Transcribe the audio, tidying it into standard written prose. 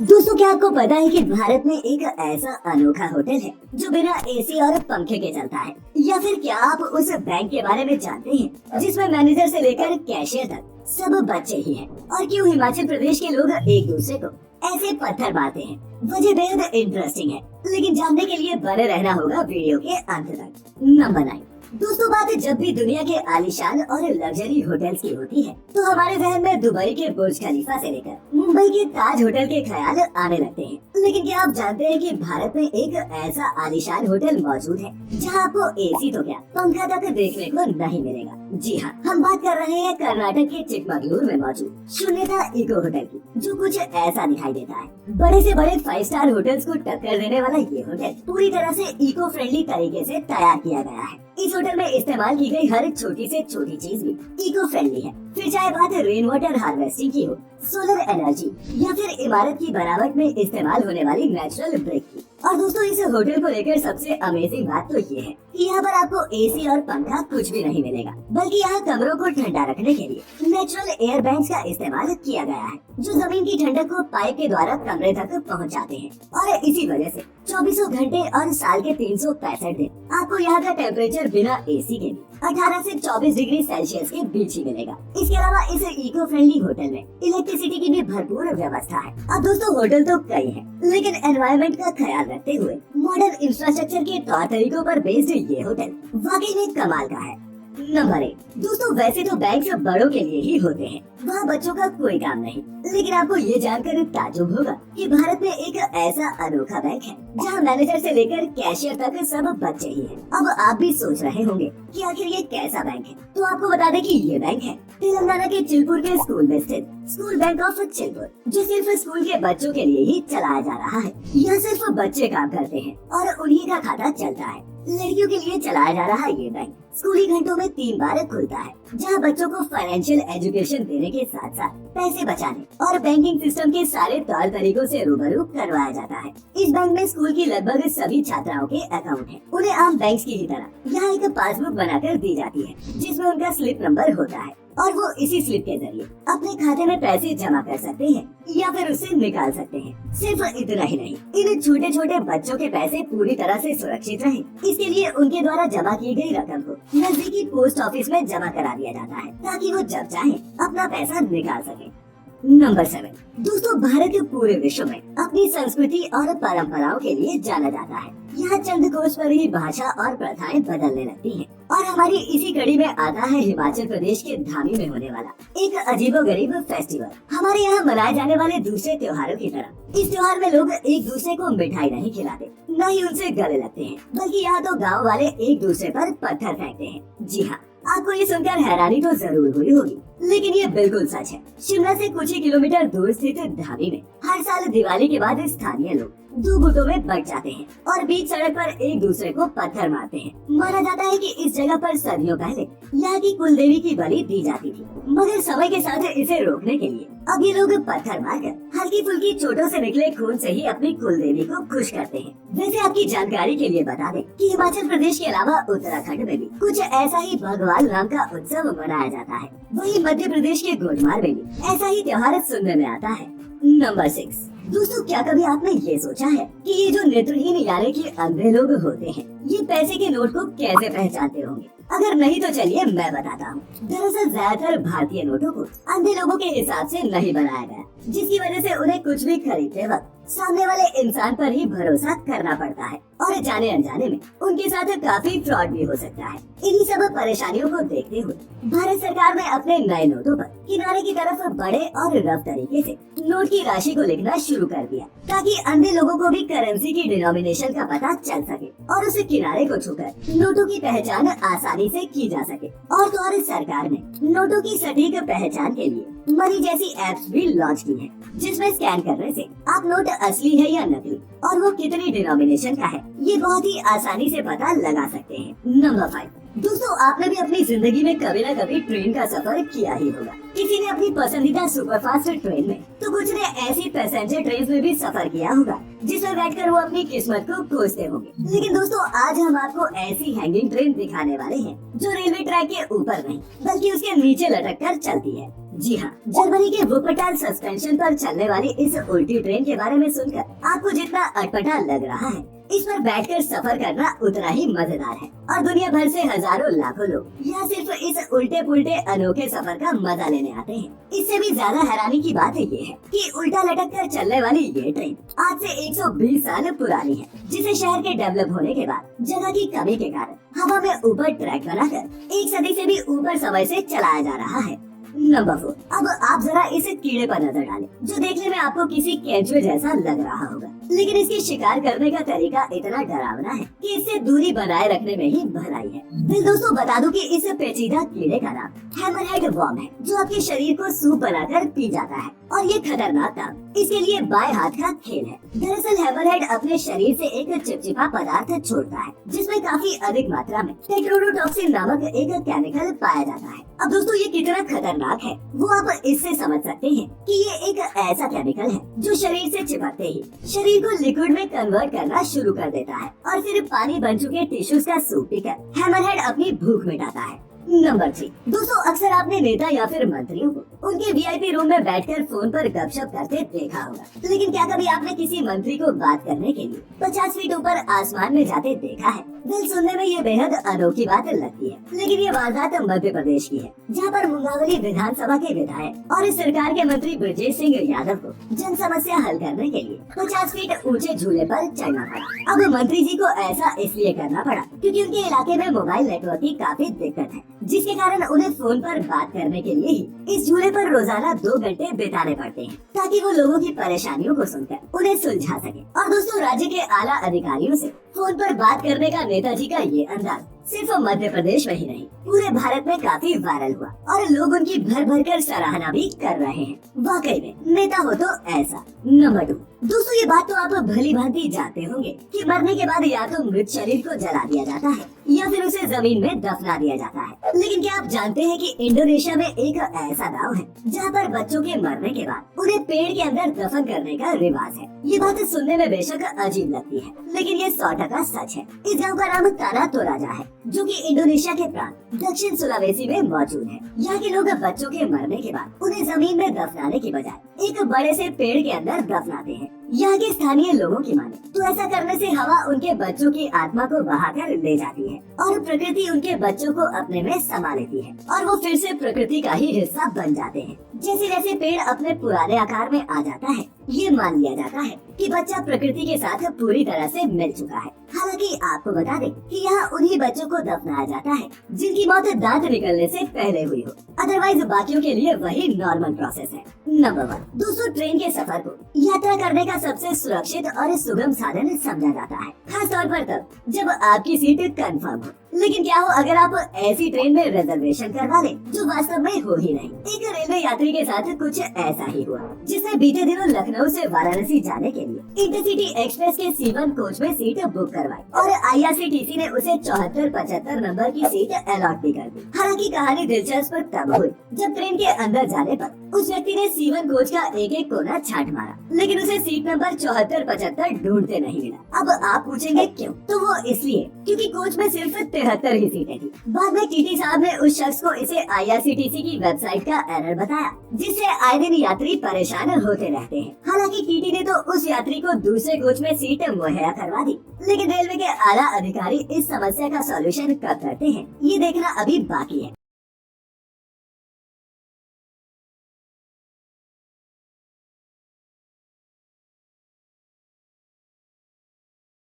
दोस्तों, क्या आपको पता है कि भारत में एक ऐसा अनोखा होटल है जो बिना एसी और पंखे के चलता है? या फिर क्या आप उस बैंक के बारे में जानते हैं जिसमें मैनेजर से लेकर कैशियर तक सब बच्चे ही हैं? और क्यों हिमाचल प्रदेश के लोग एक दूसरे को ऐसे पत्थर मारते हैं? वजह बेहद इंटरेस्टिंग है, लेकिन जानने के लिए बने रहना होगा वीडियो के अंत तक। नंबर 9। दोस्तों, बात जब भी दुनिया के आलीशान और लग्जरी होटल्स की होती है तो हमारे जहन में दुबई के बुर्ज खलीफा से लेकर मुंबई के ताज होटल के ख्याल आने लगते हैं। लेकिन क्या आप जानते हैं कि भारत में एक ऐसा आलीशान होटल मौजूद है जहां आपको एसी तो क्या पंखा तक देखने को नहीं मिलेगा? जी हाँ, हम बात कर रहे हैं कर्नाटक के चिकमगलूर में मौजूद शून्यता इको होटल की, जो कुछ ऐसा दिखाई देता है। बड़े से बड़े 5 स्टार होटल्स को टक्कर देने वाला ये होटल पूरी तरह से इको फ्रेंडली तरीके से तैयार किया गया है। इस होटल में इस्तेमाल की गई हर छोटी से छोटी चीज भी इको फ्रेंडली है। फिर चाहे बात रेन वाटर हार्वेस्टिंग की हो, सोलर एनर्जी या फिर इमारत की बनावट में इस्तेमाल होने वाली नेचुरल ब्रिक की। और दोस्तों, इस होटल को लेकर सबसे अमेजिंग बात तो ये है कि यहाँ पर आपको एसी और पंखा कुछ भी नहीं मिलेगा, बल्कि यहाँ कमरों को ठंडा रखने के लिए नेचुरल एयर बैंक्स का इस्तेमाल किया गया है, जो जमीन की ठंडक को पाइप के द्वारा कमरे तक पहुँचाते हैं। और इसी वजह से 24 घंटे और साल के 365 दिन आपको यहाँ का टेम्परेचर बिना एसी के भी 18 से 24 डिग्री सेल्सियस के बीच ही मिलेगा। इसके अलावा इस इको फ्रेंडली होटल में इलेक्ट्रिसिटी की भी भरपूर व्यवस्था है। अब दोस्तों, होटल तो कई हैं, लेकिन एनवायरनमेंट का ख्याल रखते हुए मॉडर्न इंफ्रास्ट्रक्चर के तौर तरीकों पर बेस्ड ये होटल वाकई में कमाल का है। नंबर 1। दोस्तों, वैसे तो बैंक सब बड़ों के लिए ही होते हैं, वहाँ बच्चों का कोई काम नहीं। लेकिन आपको ये जानकर ताज्जुब होगा कि भारत में एक ऐसा अनोखा बैंक है जहाँ मैनेजर से लेकर कैशियर तक सब बच्चे ही हैं। अब आप भी सोच रहे होंगे कि आखिर ये कैसा बैंक है, तो आपको बता दें कि ये बैंक है तेलंगाना के चिलपुर के स्कूल में स्थित स्कूल बैंक ऑफ चिलपुर, जो सिर्फ स्कूल के बच्चों के लिए ही चलाया जा रहा है। यहाँ सिर्फ बच्चे काम करते हैं और उन्हीं का खाता चलता है। लड़कियों के लिए चलाया जा रहा ये बैंक स्कूली घंटों में 3 बार खुलता है, जहां बच्चों को फाइनेंशियल एजुकेशन देने के साथ साथ पैसे बचाने और बैंकिंग सिस्टम के सारे तौर तरीकों से रूबरू करवाया जाता है। इस बैंक में स्कूल की लगभग सभी छात्राओं के अकाउंट हैं। उन्हें आम बैंक की ही तरह यहाँ एक पासबुक बनाकर दी जाती है, जिसमें उनका स्लिप नंबर होता है और वो इसी स्लिप के जरिए अपने खाते में पैसे जमा कर सकते हैं या फिर उससे निकाल सकते हैं। सिर्फ इतना ही नहीं, इन छोटे छोटे बच्चों के पैसे पूरी तरह से सुरक्षित रहें, इसके लिए उनके द्वारा जमा की गई रकम को नजदीकी पोस्ट ऑफिस में जमा करा दिया जाता है, ताकि वो जब चाहे अपना पैसा निकाल सके। नंबर 7। दोस्तों, भारत पूरे विश्व में अपनी संस्कृति और परंपराओं के लिए जाना जाता है। यहाँ चंद कोस पर ही भाषा और प्रथाएं बदलने लगती हैं। और हमारी इसी कड़ी में आता है हिमाचल प्रदेश के धामी में होने वाला एक अजीबोगरीब फेस्टिवल। हमारे यहाँ मनाए जाने वाले दूसरे त्योहारों की तरह इस त्योहार में लोग एक दूसरे को मिठाई नहीं खिलाते, न ही उनसे गले लगते हैं, बल्कि यहाँ तो गाँव वाले एक दूसरे पर पत्थर फेंकते हैं। जी हाँ, आपको ये सुनकर हैरानी तो जरूर हुई होगी, लेकिन ये बिल्कुल सच है। शिमला से कुछ ही किलोमीटर दूर स्थित धामी में हर साल दिवाली के बाद स्थानीय लोग 2 गुटों में बट जाते हैं और बीच सड़क पर एक दूसरे को पत्थर मारते हैं। माना जाता है कि इस जगह पर सदियों पहले यहाँ की कुलदेवी की बलि दी जाती थी, मगर समय के साथ इसे रोकने के लिए अब ये लोग पत्थर मारकर हल्की फुल्की चोटों से निकले खून से ही अपनी कुलदेवी को खुश करते हैं। वैसे आपकी जानकारी के लिए बता दें कि हिमाचल प्रदेश के अलावा उत्तराखंड में भी कुछ ऐसा ही भगवान राम का उत्सव मनाया जाता है। वहीं मध्य प्रदेश के गोलमाल में भी ऐसा ही त्योहार सुनने में आता है। नंबर 6। दोस्तों, क्या कभी आपने ये सोचा है कि ये जो नेत्रहीन यानी कि अंधे लोग होते हैं, ये पैसे के नोट को कैसे पहचानते होंगे? अगर नहीं तो चलिए मैं बताता हूँ। दरअसल ज्यादातर भारतीय नोटों को अंधे लोगों के हिसाब से नहीं बनाया गया, जिसकी वजह से उन्हें कुछ भी खरीदते वक्त सामने वाले इंसान पर ही भरोसा करना पड़ता है और जाने अनजाने में उनके साथ काफी फ्रॉड भी हो सकता है। इन्हीं सब परेशानियों को देखते हुए भारत सरकार ने अपने नए नोटों पर किनारे की तरफ बड़े और रफ तरीके से नोट की राशि को लिखना शुरू कर दिया, ताकि अंधे लोगों को भी करेंसी की डिनोमिनेशन का पता चल सके और उस किनारे को छूकर नोटों की पहचान आसानी से की जा सके। और तो और सरकार ने नोटों की सटीक पहचान के लिए मनी जैसी एप्स भी लॉन्च की है, जिसमें स्कैन करने से आप नोट असली है या नकली और वो कितनी डिनोमिनेशन का है, ये बहुत ही आसानी से पता लगा सकते हैं। नंबर 5। दोस्तों, आपने भी अपनी जिंदगी में कभी न कभी ट्रेन का सफर किया ही होगा। किसी ने अपनी पसंदीदा सुपरफास्ट ट्रेन में, तो कुछ ने ऐसी पैसेंजर ट्रेन में भी सफर किया होगा जिसमें बैठकर वो अपनी किस्मत को खोजते होंगे। लेकिन दोस्तों, आज हम आपको ऐसी हैंगिंग ट्रेन दिखाने वाले हैं जो रेलवे ट्रैक के ऊपर नहीं बल्कि उसके नीचे लटक कर चलती है। जी हाँ, जर्मनी के वुपरटल सस्पेंशन पर चलने वाली इस उल्टी ट्रेन के बारे में सुनकर आपको जितना अटपटा लग रहा है, इस पर बैठकर सफर करना उतना ही मजेदार है। और दुनिया भर से हजारों लाखों लोग यहाँ सिर्फ इस उल्टे पुल्टे अनोखे सफर का मजा लेने आते हैं। इससे भी ज्यादा हैरानी की बात ये है कि उल्टा लटक कर चलने वाली ये ट्रेन आज से 120 साल पुरानी है, जिसे शहर के डेवलप होने के बाद जगह की कमी के कारण हवा में ऊपर ट्रैक बनाकर 1 सदी से भी ऊपर समय से चलाया जा रहा है। नंबर 4। अब आप जरा इस कीड़े पर नजर डालें, जो देखने में आपको किसी केंचुए जैसा लग रहा होगा, लेकिन इसके शिकार करने का तरीका इतना डरावना है कि इससे दूरी बनाए रखने में ही भलाई है। फिर दोस्तों बता दूं कि इस पेचीदा कीड़े का नाम हैमरहेड वर्म है, जो आपके शरीर को सूप बनाकर पी जाता है। और ये खतरनाक काम इसके लिए बाएं हाथ का खेल है। दरअसल हैमरहेड अपने शरीर से एक चिपचिपा पदार्थ छोड़ता है, जिसमें काफी अधिक मात्रा में टेट्रोडोटॉक्सिन नामक एक केमिकल पाया जाता है। अब दोस्तों ये कितना खतरनाक है वो आप इससे समझ सकते हैं कि ये एक ऐसा केमिकल है जो शरीर से चिपकते ही शरीर को लिक्विड में कन्वर्ट करना शुरू कर देता है और फिर पानी बन चुके टिश्यूज का सूप पीकर हैमरहेड अपनी भूख मिटाता है। नंबर 3। दोस्तों अक्सर आपने नेता या फिर मंत्रियों को उनके वीआईपी रूम में बैठकर फोन पर गपशप करते देखा होगा, लेकिन क्या कभी आपने किसी मंत्री को बात करने के लिए 50 फीट ऊपर आसमान में जाते देखा है? दिल सुनने में ये बेहद अनोखी बात लगती है, लेकिन ये वारदात मध्य प्रदेश की है, जहाँ पर मुंगावली विधानसभा के विधायक और इस सरकार के मंत्री ब्रजेश सिंह यादव को जन समस्या हल करने के लिए 50 फीट ऊंचे झूले पर चढ़ना पड़ा। अब मंत्री जी को ऐसा इसलिए करना पड़ा क्योंकि उनके इलाके में मोबाइल नेटवर्क की काफी दिक्कत है, जिसके कारण उन्हें फोन पर बात करने के लिए ही इस झूले पर रोजाना 2 घंटे बिताने पड़ते हैं, ताकि वो लोगों की परेशानियों को सुनकर उन्हें सुलझा सके। और दोस्तों राज्य के आला अधिकारियों से फोन पर बात करने का नेताजी का ये अंदाज सिर्फ मध्य प्रदेश में ही नहीं पूरे भारत में काफी वायरल हुआ और लोग उनकी भर भर कर सराहना भी कर रहे हैं। वाकई में नेता हो तो ऐसा। नंबर 2। दोस्तों ये बात तो आप भली भांति जानते होंगे कि मरने के बाद या तो मृत शरीर को जला दिया जाता है या फिर उसे जमीन में दफना दिया जाता है, लेकिन क्या आप जानते हैं कि इंडोनेशिया में एक ऐसा गांव है जहां पर बच्चों के मरने के बाद उन्हें पेड़ के अंदर दफन करने का रिवाज है। ये बात सुनने में बेशक अजीब लगती है, लेकिन ये 100% सच है। इस गाँव का नाम ताना तोराजा है, जो कि इंडोनेशिया के प्रांत दक्षिण सुलावेसी में मौजूद है। यहाँ के लोग बच्चों के मरने के बाद उन्हें जमीन में दफनाने के बजाय एक बड़े से पेड़ के अंदर दफनाते हैं। यहाँ के स्थानीय लोगों की माने तो ऐसा करने से हवा उनके बच्चों की आत्मा को बहाकर ले जाती है और प्रकृति उनके बच्चों को अपने में समा लेती है और वो फिर से प्रकृति का ही हिस्सा बन जाते हैं। जैसे जैसे पेड़ अपने पुराने आकार में आ जाता है, ये मान लिया जाता है कि बच्चा प्रकृति के साथ पूरी तरह से मिल चुका है। हालांकि आपको बता दें कि यहाँ उन्हीं बच्चों को दफनाया जाता है जिनकी मौत दांत निकलने से पहले हुई हो, अदरवाइज बाकियों के लिए वही नॉर्मल प्रोसेस है। नंबर 1। दोस्तों ट्रेन के सफर को यात्रा करने का सबसे सुरक्षित और सुगम साधन समझा जाता है, खास तौर पर तब जब आपकी सीट कंफर्म हो। लेकिन क्या हो अगर आप ऐसी ट्रेन में रिजर्वेशन करवा लें जो वास्तव में हो ही नहीं। एक रेलवे यात्री के साथ कुछ ऐसा ही हुआ, जिसने बीते दिनों लखनऊ से वाराणसी जाने के लिए इंटरसिटी एक्सप्रेस के C1 कोच में सीट बुक करवाई और IRCTC ने उसे 74-75 नंबर की सीट अलॉट भी कर दी। हालांकि कहानी दिलचस्प तब हुई जब ट्रेन के अंदर जाने पर उस व्यक्ति ने C1 कोच का एक एक कोना छांट मारा, लेकिन उसे सीट नंबर 74-75 ढूंढते नहीं मिला। अब आप पूछेंगे क्यों? तो वो इसलिए क्योंकि कोच में सिर्फ 73 ही सीटें थी। बाद में टीटी साहब ने उस शख्स को इसे IRCTC की वेबसाइट का एरर बताया, जिससे आए दिन यात्री परेशान होते रहते हैं। हालांकि टीटी ने तो उस यात्री को दूसरे कोच में सीट मुहैया करवा दी, लेकिन रेलवे के आला अधिकारी इस समस्या का सॉल्यूशन कब करते हैं ये देखना अभी बाकी है।